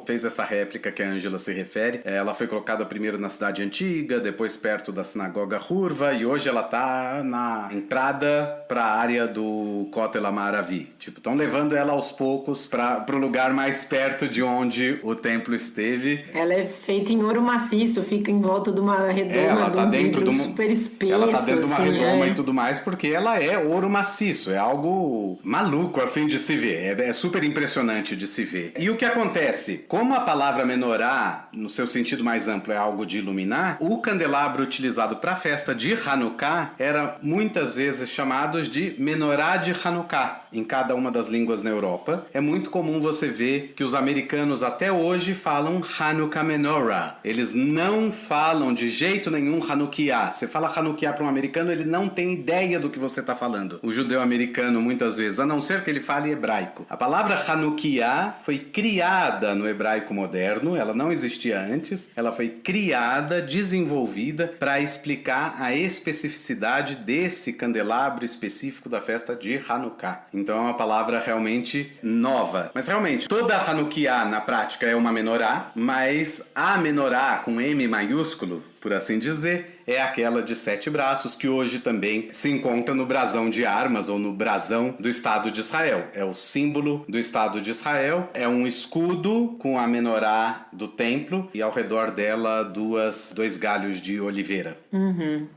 fez essa réplica que a Ângela se refere. Ela foi colocada primeiro na cidade antiga, depois perto da sinagoga Hurva, e hoje ela tá na entrada para a área do Kotel Amaravi. Estão levando ela aos poucos para o lugar mais perto de onde o templo esteve. Ela é feita em ouro maciço, fica em volta de uma redoma, de um vidro super espesso. Ela tá dentro de uma redoma e tudo mais, porque ela é ouro maciço, é algo maluco assim de se ver, é super impressionante de se ver. E o que acontece? Como a palavra menorá, no seu sentido mais amplo, é algo de iluminar, o candelabro utilizado para a festa de Hanukkah era muitas vezes chamado de menorá de Hanukkah. Em cada uma das línguas na Europa, é muito comum você ver que os americanos até hoje falam Hanukkah Menorah. Eles não falam de jeito nenhum Hanukkah. Você fala Hanukkah para um americano, ele não tem ideia do que você está falando. O judeu americano, muitas vezes, a não ser que ele fale hebraico. A palavra Hanukkah foi criada no hebraico moderno, ela não existia antes, ela foi criada, desenvolvida para explicar a especificidade desse candelabro específico da festa de Hanukkah. Então é uma palavra realmente nova. Mas realmente, toda Hanukkah na prática é uma menorá, mas a menorá com M maiúsculo, por assim dizer, é aquela de 7 braços que hoje também se encontra no brasão de armas ou no brasão do Estado de Israel. É o símbolo do Estado de Israel, é um escudo com a menorá do templo e ao redor dela 2 galhos de oliveira.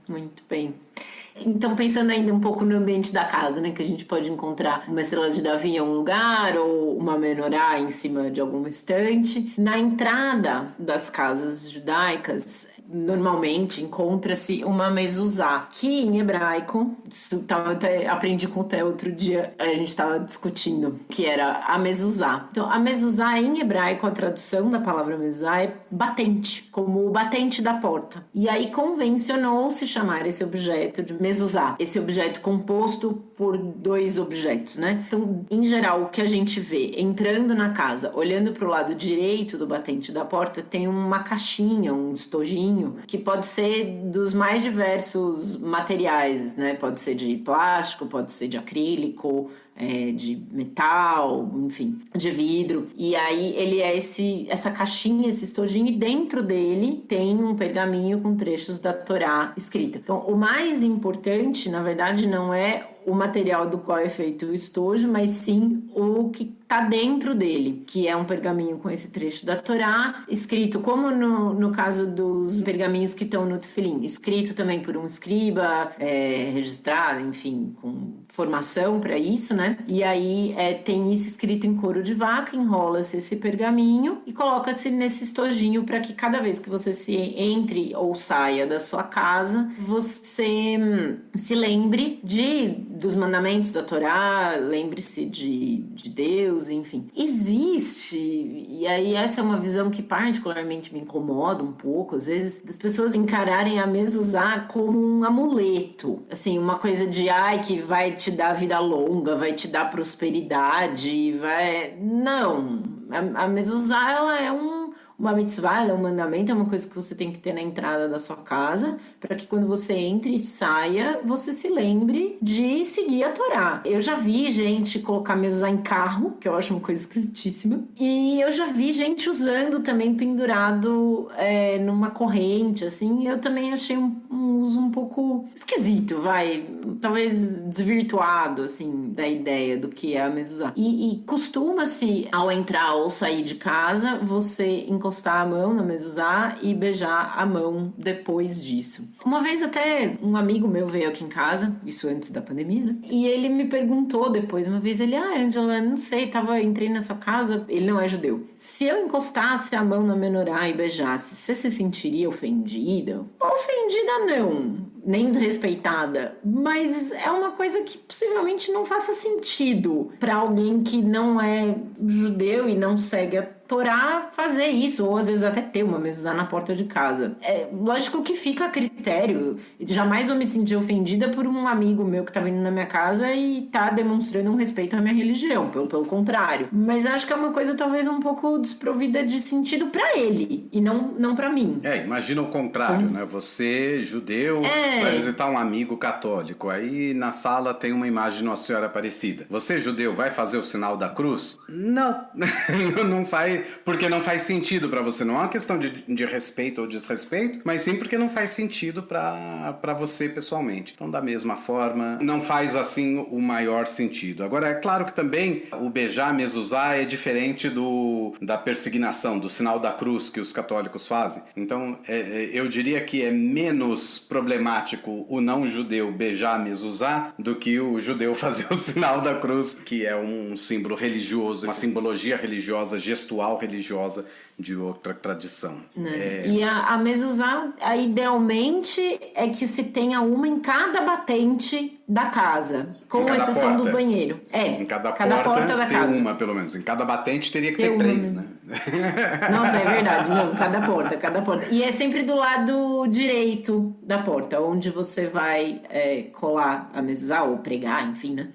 Muito bem. Então, pensando ainda um pouco no ambiente da casa, né, que a gente pode encontrar uma estrela de Davi em um lugar ou uma menorá em cima de alguma estante. Na entrada das casas judaicas, normalmente encontra-se uma mezuzá, que em hebraico, aprendi com o Theo outro dia, a gente estava discutindo, que era a mezuzá. Então, a mezuzá em hebraico, a tradução da palavra mezuzá é batente, como o batente da porta. E aí convencionou-se chamar esse objeto de mezuzá, esse objeto composto por 2 objetos, né? Então, em geral, o que a gente vê entrando na casa, olhando para o lado direito do batente da porta, tem uma caixinha, um estojinho, que pode ser dos mais diversos materiais, né? Pode ser de plástico, pode ser de acrílico, de metal, enfim, de vidro. E aí ele é essa caixinha, esse estojinho, e dentro dele tem um pergaminho com trechos da Torá escrita. Então, o mais importante, na verdade, não é o material do qual é feito o estojo, mas sim o que está dentro dele, que é um pergaminho com esse trecho da Torá, escrito como no caso dos pergaminhos que estão no tefilim, escrito também por um escriba, registrado, enfim, com formação para isso, né? E aí tem isso escrito em couro de vaca, enrola-se esse pergaminho e coloca-se nesse estojinho para que cada vez que você se entre ou saia da sua casa, você se lembre dos mandamentos da Torá, lembre-se de Deus, enfim. Existe, e aí essa é uma visão que particularmente me incomoda um pouco, às vezes, das pessoas encararem a mezuzá como um amuleto, assim, uma coisa de, que vai te dar vida longa, vai te dar prosperidade, Não, a mezuzá, ela é uma mitzvah, ela é um mandamento, é uma coisa que você tem que ter na entrada da sua casa, para que quando você entre e saia, você se lembre de seguir a Torá. Eu já vi gente colocar mezuzá em carro, que eu acho uma coisa esquisitíssima, e eu já vi gente usando também pendurado numa corrente, assim, eu também achei um uso um pouco esquisito, talvez desvirtuado, assim, da ideia do que é a mezuzá. E costuma-se, ao entrar ou sair de casa, você encostar a mão na mezuzá e beijar a mão depois disso. Uma vez até um amigo meu veio aqui em casa, isso antes da pandemia, né? E ele me perguntou depois, uma vez, Angela, não sei, entrei na sua casa, ele não é judeu. Se eu encostasse a mão na menorá e beijasse, você se sentiria ofendida? Ofendida não, nem desrespeitada, mas é uma coisa que possivelmente não faça sentido para alguém que não é judeu e não segue a Torá fazer isso, ou às vezes até ter uma mezuzá na porta de casa. É lógico que fica a critério. Jamais eu me senti ofendida por um amigo meu que tá vindo na minha casa e tá demonstrando um respeito à minha religião, pelo contrário. Mas acho que é uma coisa talvez um pouco desprovida de sentido pra ele, e não pra mim. Imagina o contrário, né? Você, judeu, vai visitar um amigo católico, aí na sala tem uma imagem de Nossa Senhora Aparecida. Você, judeu, vai fazer o sinal da cruz? Não. Não faz, porque não faz sentido pra você. Não é uma questão de respeito ou desrespeito, mas sim porque não faz sentido pra você pessoalmente. Então, da mesma forma, não faz assim o maior sentido. Agora, é claro que também o beijar, mezuzá, é diferente da persignação, do sinal da cruz que os católicos fazem. Então, eu diria que é menos problemático o não-judeu beijar a mezuzá do que o judeu fazer o sinal da cruz, que é um símbolo religioso, uma simbologia religiosa, gestual religiosa de outra tradição. E a mezuzá, idealmente, é que se tenha uma em cada batente da casa, com exceção do banheiro. Em cada porta da casa. Uma, pelo menos. Em cada batente teria que ter 3, né? Nossa, é verdade. Não, cada porta. E é sempre do lado direito da porta, onde você vai colar a mezuzá, ou pregar, enfim, né?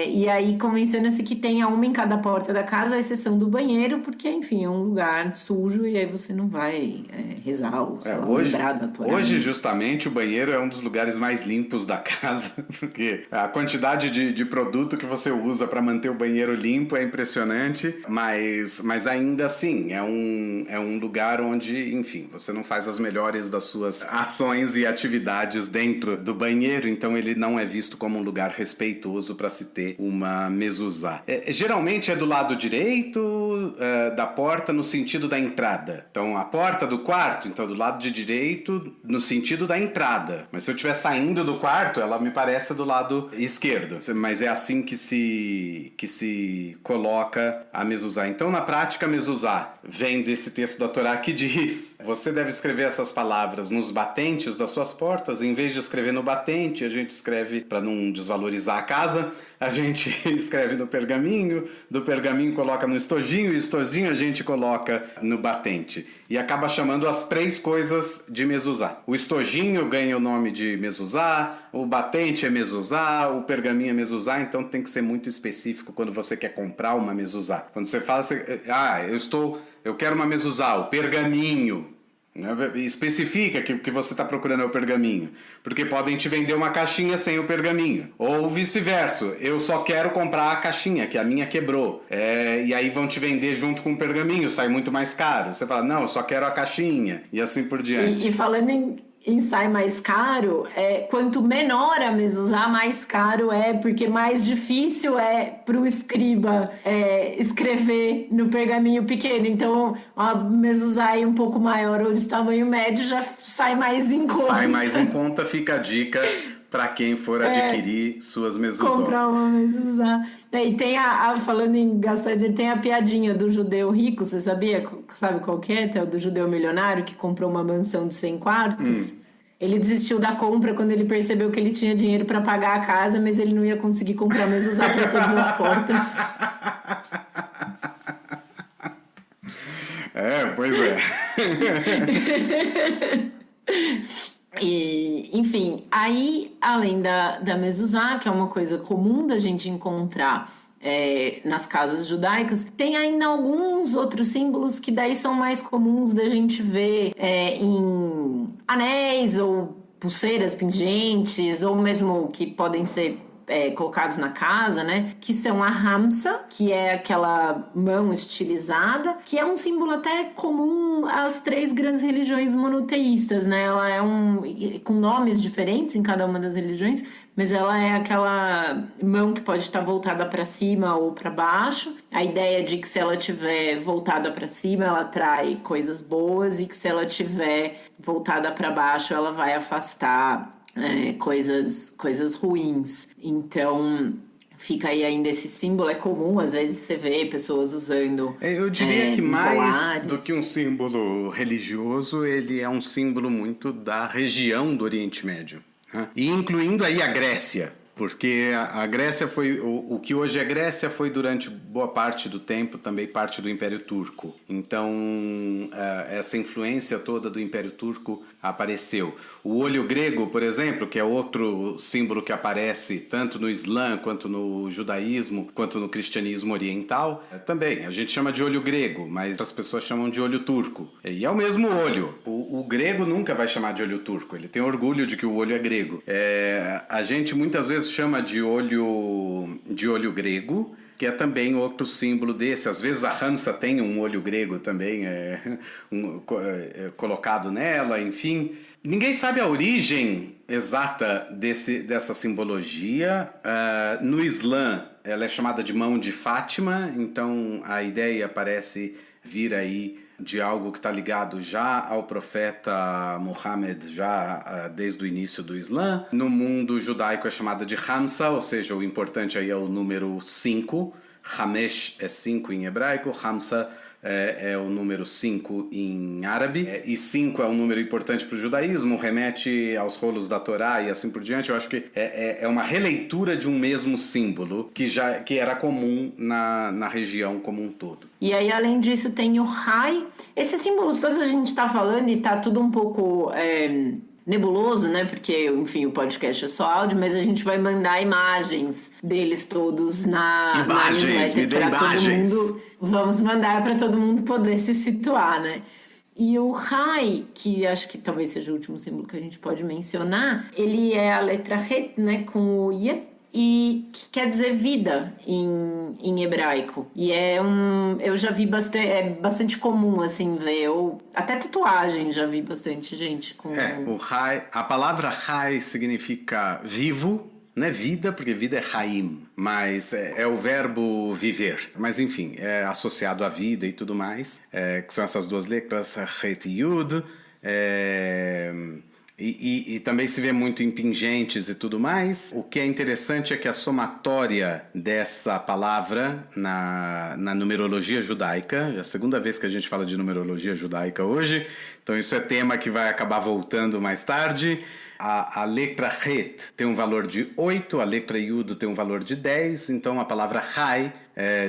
E aí convenciona-se que tenha uma em cada porta da casa, à exceção do banheiro, porque, enfim, é um lugar sujo e aí você não vai rezar ou lembrar da Torá. Hoje, justamente, o banheiro é um dos lugares mais limpos da casa, porque a quantidade de produto que você usa para manter o banheiro limpo é impressionante, mas ainda assim, é um lugar onde, enfim, você não faz as melhores das suas ações e atividades dentro do banheiro, então ele não é visto como um lugar respeitoso para se ter uma mezuzá. Geralmente é do lado direito da porta, no sentido da entrada. Então, a porta do quarto, então do lado de direito, no sentido da entrada. Mas se eu estiver saindo do quarto, ela me parece do lado esquerdo. Mas é assim que se coloca a mezuzá. Então, na prática, a mezuzá vem desse texto da Torá que diz: você deve escrever essas palavras nos batentes das suas portas. Em vez de escrever no batente, a gente escreve, para não desvalorizar a casa, a gente escreve no pergaminho, do pergaminho coloca no estojinho, e o estojinho a gente coloca no batente. E acaba chamando as 3 coisas de mezuzá. O estojinho ganha o nome de mezuzá, o batente é mezuzá, o pergaminho é mezuzá, então tem que ser muito específico quando você quer comprar uma mezuzá. Quando você fala, eu quero uma mezuzá, o pergaminho. Especifica que você está procurando é o pergaminho. Porque podem te vender uma caixinha sem o pergaminho. Ou vice-versa. Eu só quero comprar a caixinha, que a minha quebrou. E aí vão te vender junto com o pergaminho, sai muito mais caro. Você fala, não, eu só quero a caixinha. E assim por diante. E falando em sai mais caro, quanto menor a mezuzá, mais caro porque mais difícil para o escriba escrever no pergaminho pequeno. Então, a mezuzá um pouco maior ou de tamanho médio já sai mais em conta. Sai mais em conta, fica a dica para quem for adquirir suas mezuzot. Comprar uma mezuzá. E tem falando em gastar dinheiro, tem a piadinha do judeu rico, você sabia? Sabe qual que é? O do judeu milionário que comprou uma mansão de 100 quartos. Ele desistiu da compra quando ele percebeu que ele tinha dinheiro para pagar a casa, mas ele não ia conseguir comprar mezuzá para todas as portas. Pois é. E, enfim, aí, além da mezuzá, que é uma coisa comum da gente encontrar nas casas judaicas, tem ainda alguns outros símbolos que daí são mais comuns da gente ver em anéis ou pulseiras pingentes, ou mesmo que podem ser colocados na casa, né? Que são a hamsa, que é aquela mão estilizada, que é um símbolo até comum às 3 grandes religiões monoteístas, né? Ela é com nomes diferentes em cada uma das religiões, mas ela é aquela mão que pode estar voltada para cima ou para baixo. A ideia de que se ela estiver voltada para cima, ela atrai coisas boas, e que se ela estiver voltada para baixo, ela vai afastar coisas ruins. Então, fica aí ainda esse símbolo. É comum, às vezes, você vê pessoas usando. Eu diria que mais colares. do que um símbolo religioso, ele é um símbolo muito da região do Oriente Médio, né? E incluindo aí a Grécia. Porque a Grécia foi... O que hoje é Grécia foi durante boa parte do tempo também parte do Império Turco. Então, essa influência toda do Império Turco apareceu. O olho grego, por exemplo, que é outro símbolo que aparece tanto no Islã, quanto no judaísmo, quanto no cristianismo oriental, também. A gente chama de olho grego, mas as pessoas chamam de olho turco. E é o mesmo olho. O grego nunca vai chamar de olho turco. Ele tem orgulho de que o olho é grego. A gente muitas vezes chama de olho grego, que é também outro símbolo desse. Às vezes a Hamsa tem um olho grego também colocado nela, enfim. Ninguém sabe a origem exata dessa simbologia. No Islã, ela é chamada de mão de Fátima, então a ideia parece vir aí de algo que está ligado já ao profeta Muhammad, já desde o início do Islã. No mundo judaico é chamada de Hamsa, ou seja, o importante aí é o número 5. Hamesh é 5 em hebraico, Hamsa é o número 5 em árabe, e 5 é um número importante para o judaísmo, remete aos rolos da Torá e assim por diante. Eu acho que é uma releitura de um mesmo símbolo que era comum na região como um todo. E aí, além disso, tem o Rai. Esses símbolos todos a gente está falando e tá tudo um pouco nebuloso, né? Porque, enfim, o podcast é só áudio, mas a gente vai mandar imagens deles todos na newsletter para todo mundo. Vamos mandar para todo mundo poder se situar, né? E o Rai, que acho que talvez seja o último símbolo que a gente pode mencionar, ele é a letra Het, né? Com o Yet, e que quer dizer vida em hebraico. E eu já vi bastante comum assim ver, até tatuagem já vi bastante gente com. O Rai, a palavra Rai significa vivo, não é vida, porque vida é Haim, mas é o verbo viver. Mas enfim, é associado à vida e tudo mais, que são essas duas letras, Het e Yud. E também se vê muito em pingentes e tudo mais. O que é interessante é que a somatória dessa palavra na numerologia judaica, é a segunda vez que a gente fala de numerologia judaica hoje, então isso é tema que vai acabar voltando mais tarde. A letra Het tem um valor de 8, a letra Yud tem um valor de 10, então a palavra Rai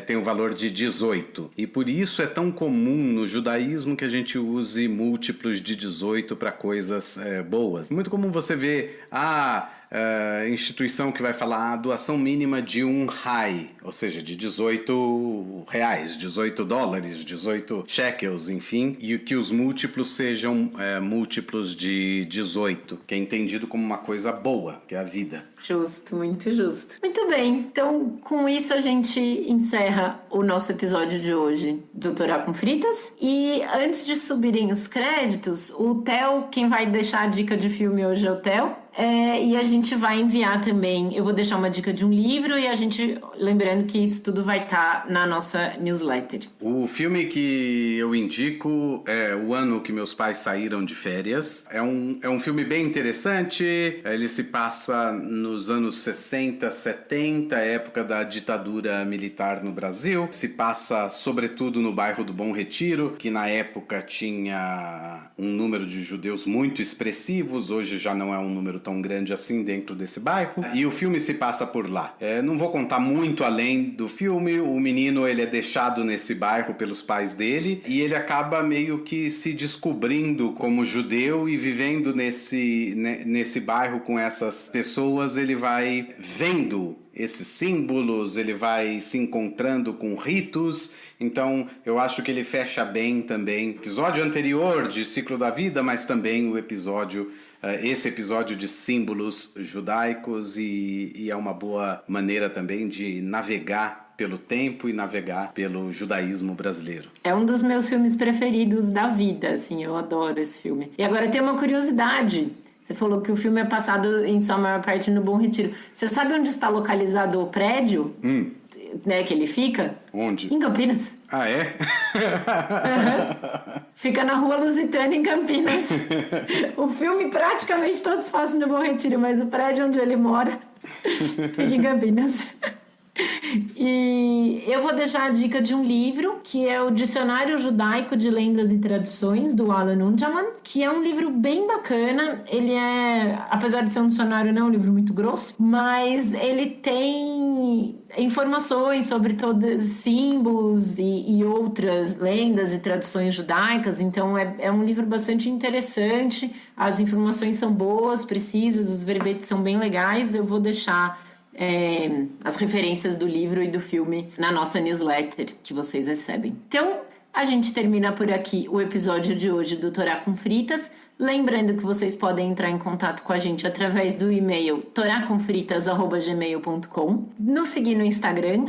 tem o valor de 18. E por isso é tão comum no judaísmo que a gente use múltiplos de 18 para coisas boas. Muito comum você ver instituição que vai falar a doação mínima de $1, ou seja, de 18 reais, 18 dólares, 18 shekels, enfim, e que os múltiplos sejam múltiplos de 18, que é entendido como uma coisa boa, que é a vida. Justo, muito justo. Muito bem, então com isso a gente encerra o nosso episódio de hoje do Torá com Fritas. E antes de subirem os créditos, o Theo, quem vai deixar a dica de filme hoje é o Theo. E a gente vai enviar também, eu vou deixar uma dica de um livro e a gente, lembrando que isso tudo vai estar na nossa newsletter. O filme que eu indico é O Ano que Meus Pais Saíram de Férias. É um filme bem interessante, ele se passa nos anos 60, 70, época da ditadura militar no Brasil. Se passa sobretudo no bairro do Bom Retiro, que na época tinha um número de judeus muito expressivos, hoje já não é um número tão grande assim dentro desse bairro, e o filme se passa por lá. Não vou contar muito além do filme. O menino ele é deixado nesse bairro pelos pais dele e ele acaba meio que se descobrindo como judeu e vivendo nesse bairro com essas pessoas. Ele vai vendo esses símbolos, ele vai se encontrando com ritos. Então eu acho que ele fecha bem também o episódio anterior de Ciclo da Vida, mas também esse episódio de símbolos judaicos, e é uma boa maneira também de navegar pelo tempo e navegar pelo judaísmo brasileiro. É um dos meus filmes preferidos da vida, assim, eu adoro esse filme. E agora tem uma curiosidade. Você falou que o filme é passado em sua maior parte no Bom Retiro. Você sabe onde está localizado o prédio? Né, que ele fica? Onde? Em Campinas. Ah, é? Uhum. Fica na Rua Lusitana, em Campinas. O filme praticamente todo se passa no Bom Retiro, mas o prédio onde ele mora fica em Campinas. E eu vou deixar a dica de um livro, que é o Dicionário Judaico de Lendas e Tradições, do Alan Unjaman, que é um livro bem bacana. Ele apesar de ser um dicionário, não é um livro muito grosso, mas ele tem informações sobre todos os símbolos e outras lendas e tradições judaicas. Então é um livro bastante interessante, as informações são boas, precisas, os verbetes são bem legais. Eu vou deixar as referências do livro e do filme na nossa newsletter que vocês recebem. Então, a gente termina por aqui o episódio de hoje do Torá com Fritas. Lembrando que vocês podem entrar em contato com a gente através do e-mail toracomfritas@gmail.com, nos seguir no Instagram,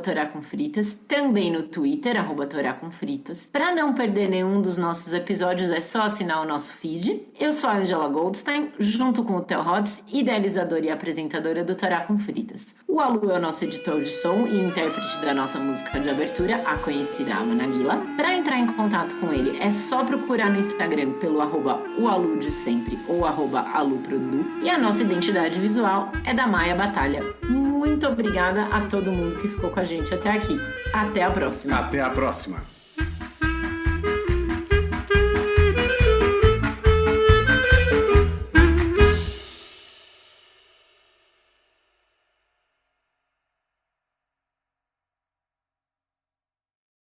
@toracomfritas, também no Twitter, @toracomfritas. Para não perder nenhum dos nossos episódios, é só assinar o nosso feed. Eu sou a Angela Goldstein, junto com o Theo Hodges, idealizadora e apresentadora do Torá com Fritas. O Alu é o nosso editor de som e intérprete da nossa música de abertura, a conhecida Amanagila. Para entrar em contato com ele, é só procurar no Instagram pelo o Alu de sempre ou @aluprodu. E a nossa identidade visual é da Maia Batalha. Muito obrigada a todo mundo que ficou com a gente até aqui. Até a próxima. Até a próxima.